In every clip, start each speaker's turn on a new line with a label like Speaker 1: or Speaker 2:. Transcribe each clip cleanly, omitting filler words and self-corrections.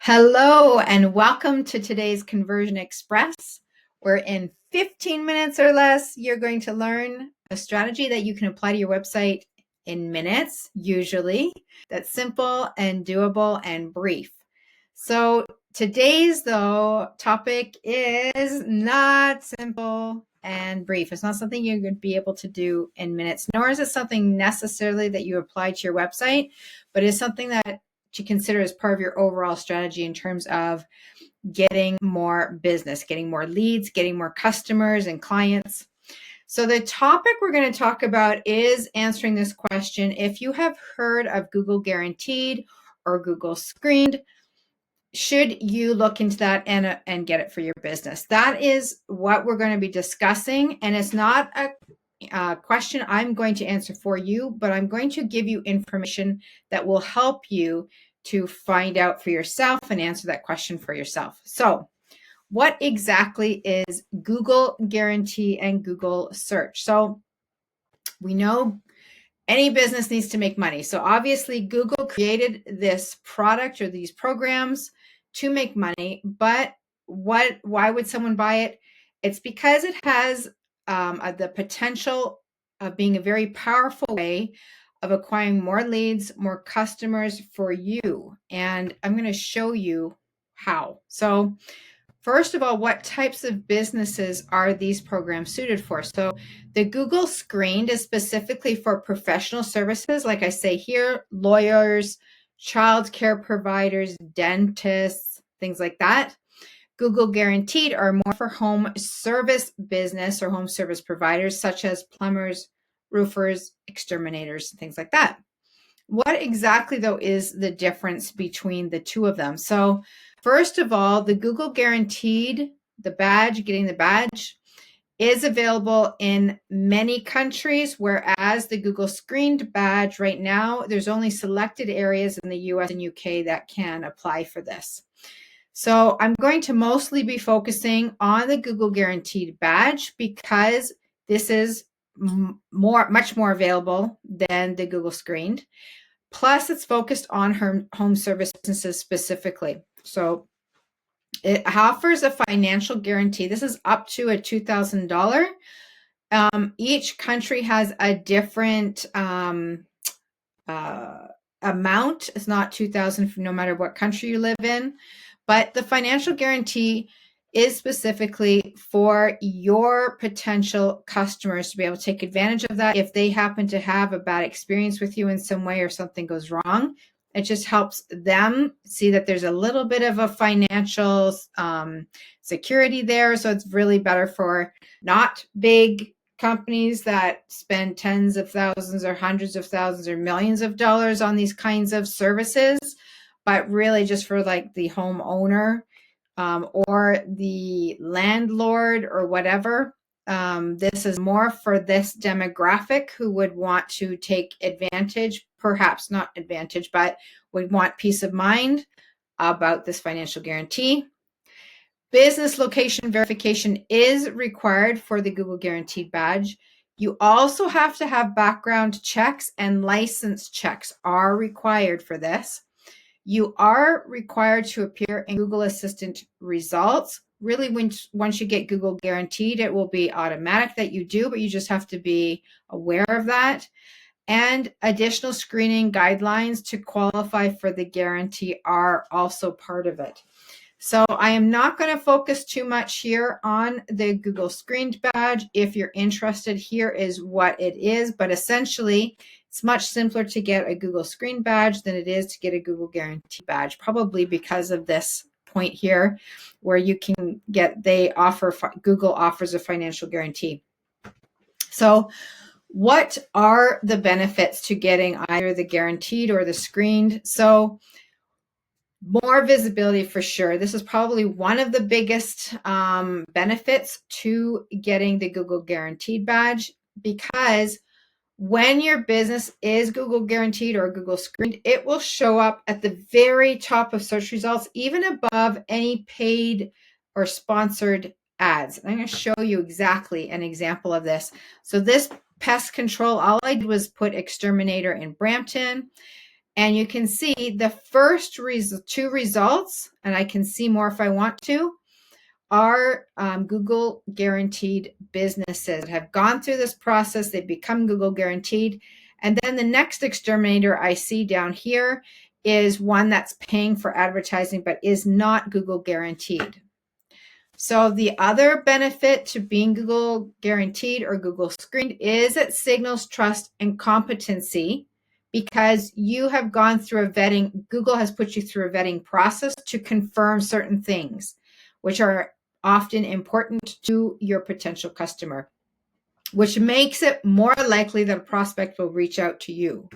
Speaker 1: Hello and welcome to today's Conversion Express, where in 15 minutes or less, you're going to learn a strategy that you can apply to your website in minutes, usually, that's simple and doable and brief. So today's, topic is not simple and brief. It's not something you're going to be able to do in minutes, nor is it something necessarily that you apply to your website, but it's something that to consider as part of your overall strategy in terms of getting more business, getting more leads, getting more customers and clients. So the topic we're going to talk about is answering this question. If you have heard of Google Guaranteed or Google Screened, should you look into that and get it for your business? That is what we're going to be discussing. And it's not a question I'm going to answer for you, but I'm going to give you information that will help you to find out for yourself and answer that question for yourself. So what exactly is Google Guarantee and Google Search? So we know any business needs to make money. So obviously Google created this product or these programs to make money, but why would someone buy it? It's because it has the potential of being a very powerful way of acquiring more leads, more customers for you. And I'm going to show you how. So first of all, what types of businesses are these programs suited for? So the Google Screened is specifically for professional services, like I say here, lawyers, childcare providers, dentists, things like that. Google Guaranteed are more for home service business or home service providers, such as plumbers, roofers, exterminators, things like that. What exactly, though, is the difference between the two of them? So first of all, the Google Guaranteed, the badge, getting the badge, is available in many countries, whereas the Google Screened badge right now, there's only selected areas in the US and UK that can apply for this. So I'm going to mostly be focusing on the Google Guaranteed badge because this is much more available than the Google Screened. Plus, it's focused on home service businesses specifically. So it offers a financial guarantee. This is up to a $2,000. Each country has a different amount. It's not $2,000 no matter what country you live in. But the financial guarantee is specifically for your potential customers to be able to take advantage of that if they happen to have a bad experience with you in some way or something goes wrong. It just helps them see that there's a little bit of a financial security there. So it's really better for not big companies that spend tens of thousands or hundreds of thousands or millions of dollars on these kinds of services, but really just for like the homeowner or the landlord or whatever. This is more for this demographic who would want to take advantage, perhaps not advantage, but would want peace of mind about this financial guarantee. Business location verification is required for the Google Guaranteed badge. You also have to have background checks and license checks are required for this. You are required to appear in Google Assistant results. Really, once you get Google Guaranteed, it will be automatic that you do, but you just have to be aware of that. And additional screening guidelines to qualify for the guarantee are also part of it. So I am not going to focus too much here on the Google Screened badge. If you're interested, here is what it is. But essentially, it's much simpler to get a Google Screened badge than it is to get a Google Guarantee badge, probably because of this point here where you can get, Google offers a financial guarantee. So what are the benefits to getting either the Guaranteed or the Screened? So more visibility for sure. This is probably one of the biggest benefits to getting the Google Guaranteed badge, because when your business is Google Guaranteed or Google Screened, it will show up at the very top of search results, even above any paid or sponsored ads. I'm going to show you exactly an example of this. So this pest control, all I did was put exterminator in Brampton. And you can see the first two results, and I can see more if I want to, are Google guaranteed businesses that have gone through this process. They've become Google guaranteed. And then the next exterminator I see down here is one that's paying for advertising but is not Google guaranteed. So the other benefit to being Google guaranteed or Google screened is it signals trust and competency, because you have gone through a vetting. Google has put you through a vetting process to confirm certain things, which are often important to your potential customer, which makes it more likely that a prospect will reach out to you.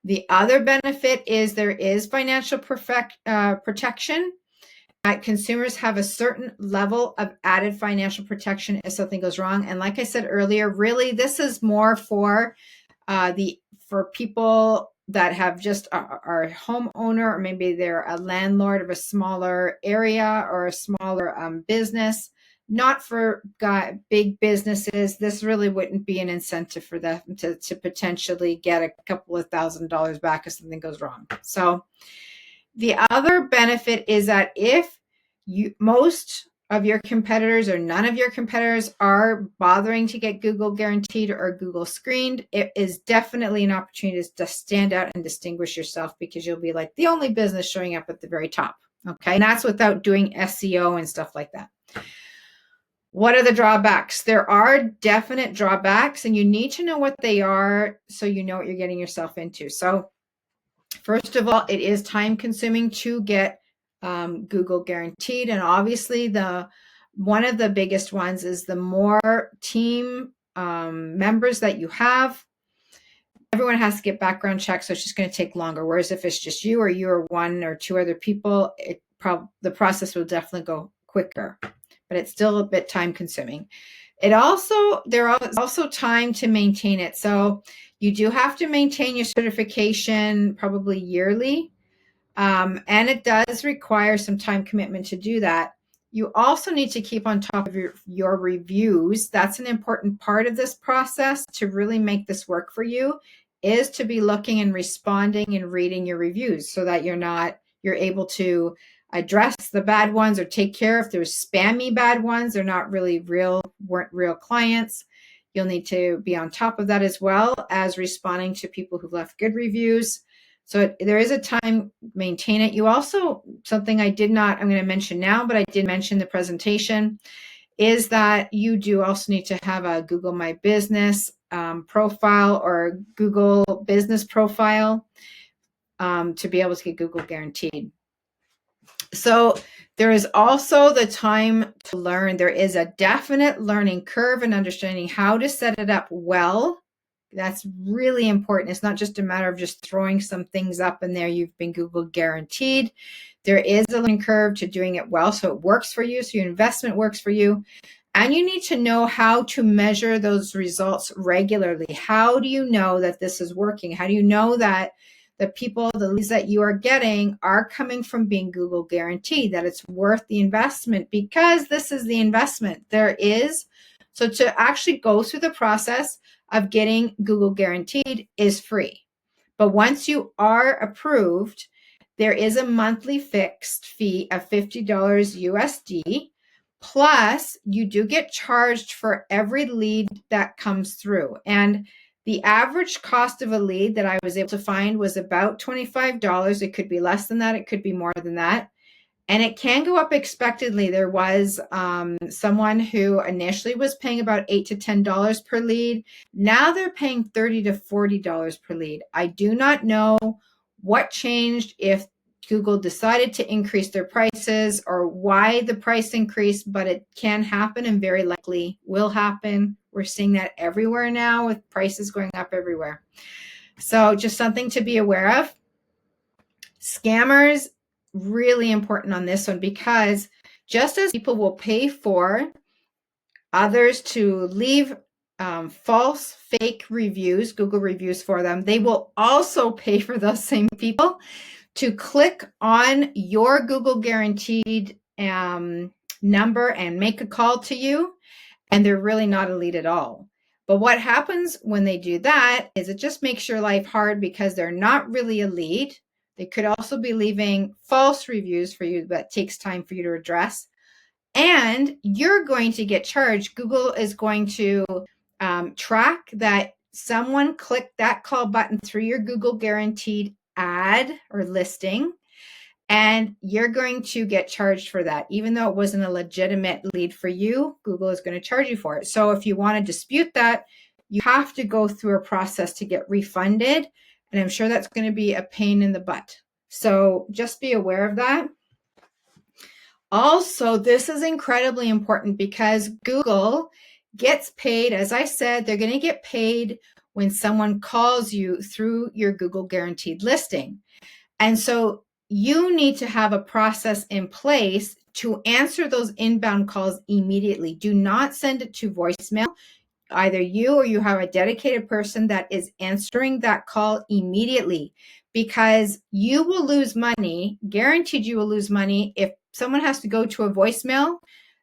Speaker 1: The other benefit is there is financial protection. Consumers have a certain level of added financial protection if something goes wrong. And like I said earlier, really, this is more for people that have just are a homeowner, or maybe they're a landlord of a smaller area or a smaller business. Not for big businesses. This really wouldn't be an incentive for them to potentially get a couple of $1,000s back if something goes wrong. So the other benefit is that if most of your competitors or none of your competitors are bothering to get Google guaranteed or Google screened, it is definitely an opportunity to stand out and distinguish yourself, because you'll be like the only business showing up at the very top. Okay. And that's without doing SEO and stuff like that. What are the drawbacks? There are definite drawbacks, and you need to know what they are so you know what you're getting yourself into. So first of all, it is time consuming to get Google guaranteed. And obviously one of the biggest ones is the more team members that you have, everyone has to get background checks. So it's just going to take longer. Whereas if it's just you or one or two other people, the process will definitely go quicker, but it's still a bit time consuming. There is also time to maintain it. So you do have to maintain your certification probably yearly. And it does require some time commitment to do that. You also need to keep on top of your reviews. That's an important part of this process to really make this work for you, is to be looking and responding and reading your reviews so that you're able to address the bad ones or take care if there's spammy bad ones. They're not really weren't real clients. You'll need to be on top of that, as well as responding to people who've left good reviews. So there is a time, maintain it. You also, something I'm going to mention now, but I did mention the presentation, is that you do also need to have a Google My Business profile or Google Business profile to be able to get Google guaranteed. So there is also the time to learn. There is a definite learning curve and understanding how to set it up well. That's really important. It's not just a matter of just throwing some things up in there. You've been Google guaranteed. There is a learning curve to doing it well, so it works for you, so your investment works for you. And you need to know how to measure those results regularly. How do you know that this is working? How do you know that the leads that you are getting are coming from being Google guaranteed, that it's worth the investment? Because this is the investment. So to actually go through the process of getting Google guaranteed is free. But once you are approved, there is a monthly fixed fee of $50 USD. Plus, you do get charged for every lead that comes through. And the average cost of a lead that I was able to find was about $25. It could be less than that. It could be more than that. And it can go up expectedly. There was someone who initially was paying about $8 to $10 per lead. Now they're paying $30 to $40 per lead. I do not know what changed, if Google decided to increase their prices or why the price increased, but it can happen and very likely will happen. We're seeing that everywhere now, with prices going up everywhere. So just something to be aware of. Scammers, really important on this one, because just as people will pay for others to leave false, fake reviews, Google reviews for them, they will also pay for those same people to click on your Google guaranteed number and make a call to you. And they're really not a lead at all. But what happens when they do that is it just makes your life hard because they're not really a lead. They could also be leaving false reviews for you that takes time for you to address. And you're going to get charged. Google is going to track that someone clicked that call button through your Google guaranteed ad or listing, and you're going to get charged for that. Even though it wasn't a legitimate lead for you, Google is going to charge you for it. So if you want to dispute that, you have to go through a process to get refunded. And I'm sure that's going to be a pain in the butt. So just be aware of that. Also, this is incredibly important because Google gets paid. As I said, they're going to get paid when someone calls you through your Google guaranteed listing. And so you need to have a process in place to answer those inbound calls immediately. Do not send it to voicemail. Either you or you have a dedicated person that is answering that call immediately, because you will lose money, guaranteed you will lose money. If someone has to go to a voicemail,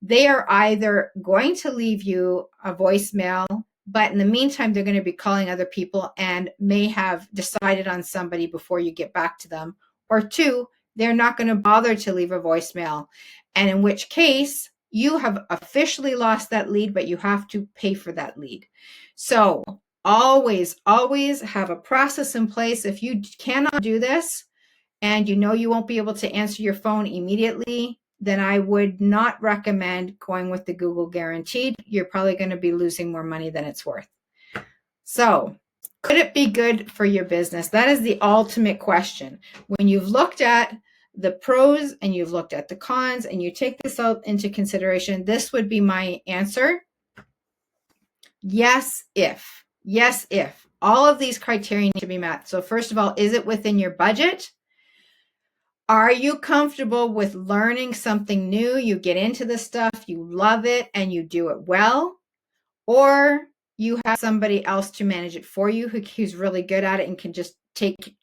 Speaker 1: they are either going to leave you a voicemail, but in the meantime, they're going to be calling other people and may have decided on somebody before you get back to them. Or two, they're not going to bother to leave a voicemail. And in which case, you have officially lost that lead, but you have to pay for that lead. So always, always have a process in place. If you cannot do this and you know you won't be able to answer your phone immediately, then I would not recommend going with the Google Guaranteed. You're probably going to be losing more money than it's worth. So could it be good for your business? That is the ultimate question. When you've looked at the pros and you've looked at the cons and you take this out into consideration, this would be my answer. Yes, if. Yes, if. All of these criteria need to be met. So first of all, is it within your budget? Are you comfortable with learning something new? You get into this stuff, you love it, and you do it well? Or you have somebody else to manage it for you who's really good at it and can just take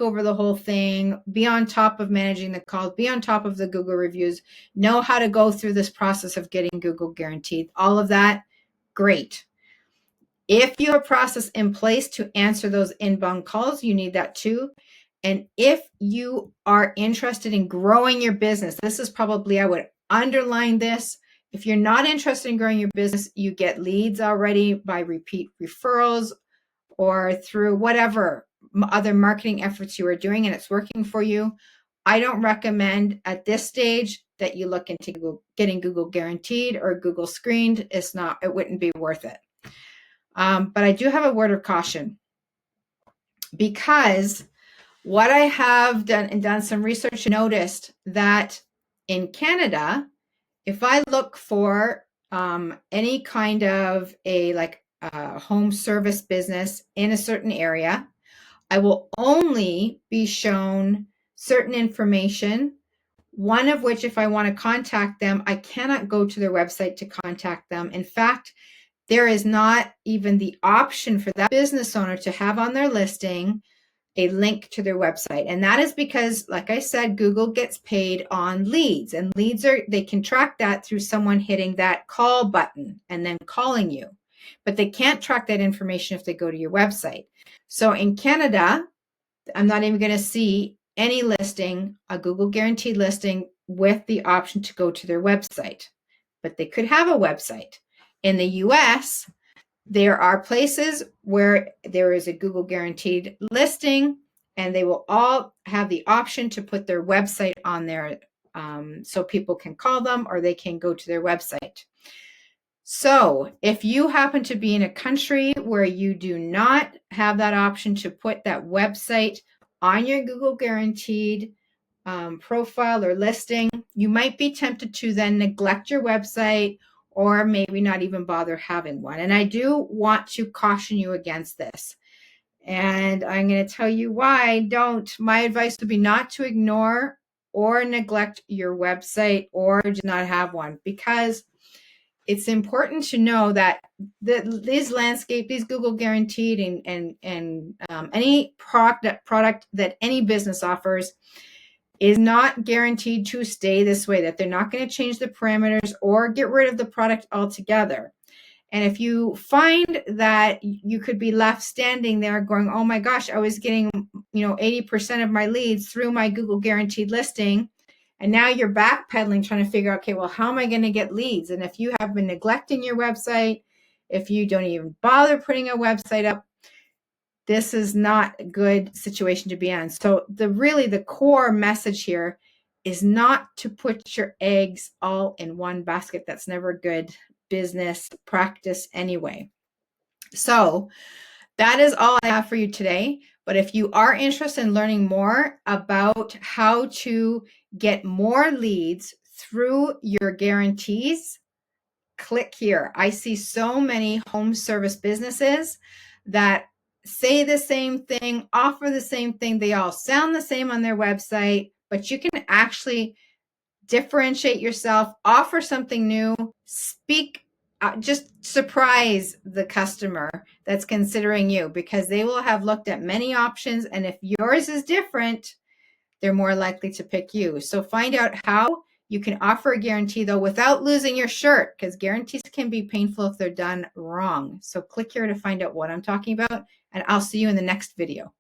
Speaker 1: over the whole thing, be on top of managing the calls, be on top of the Google reviews, know how to go through this process of getting Google guaranteed, all of that, great. If you have a process in place to answer those inbound calls, you need that too. And if you are interested in growing your business, this is probably, I would underline this. If you're not interested in growing your business, you get leads already by repeat referrals or through whatever other marketing efforts you are doing and it's working for you. I don't recommend at this stage that you look into getting Google guaranteed or Google screened. It wouldn't be worth it. But I do have a word of caution, because what I have done some research, noticed that in Canada, if I look for any kind of a home service business in a certain area, I will only be shown certain information, one of which, if I want to contact them, I cannot go to their website to contact them. In fact, there is not even the option for that business owner to have on their listing a link to their website. And that is because, like I said, Google gets paid on leads, and they can track that through someone hitting that call button and then calling you, but they can't track that information if they go to your website. So in Canada, I'm not even going to see any listing, a Google guaranteed listing with the option to go to their website, but they could have a website. In the US, there are places where there is a Google guaranteed listing, and they will all have the option to put their website on there, so people can call them or they can go to their website. So if you happen to be in a country where you do not have that option to put that website on your Google guaranteed profile or listing, you might be tempted to then neglect your website, or maybe not even bother having one. And I do want to caution you against this. And I'm going to tell you why. My advice would be not to ignore or neglect your website or do not have one, because it's important to know that these Google guaranteed and any product that any business offers is not guaranteed to stay this way, that they're not going to change the parameters or get rid of the product altogether. And if you find that you could be left standing there going, oh my gosh, I was getting, 80% of my leads through my Google guaranteed listing. And now you're backpedaling, trying to figure out, okay, well, how am I going to get leads? And if you have been neglecting your website, if you don't even bother putting a website up, this is not a good situation to be in. So the core message here is not to put your eggs all in one basket. That's never good business practice anyway. So that is all I have for you today. But if you are interested in learning more about how to get more leads through your guarantees, click here. I see so many home service businesses that say the same thing, offer the same thing. They all sound the same on their website, but you can actually differentiate yourself, offer something new, speak, just surprise the customer that's considering you, because they will have looked at many options. And if yours is different, they're more likely to pick you. So find out how you can offer a guarantee, though, without losing your shirt, because guarantees can be painful if they're done wrong. So click here to find out what I'm talking about, and I'll see you in the next video.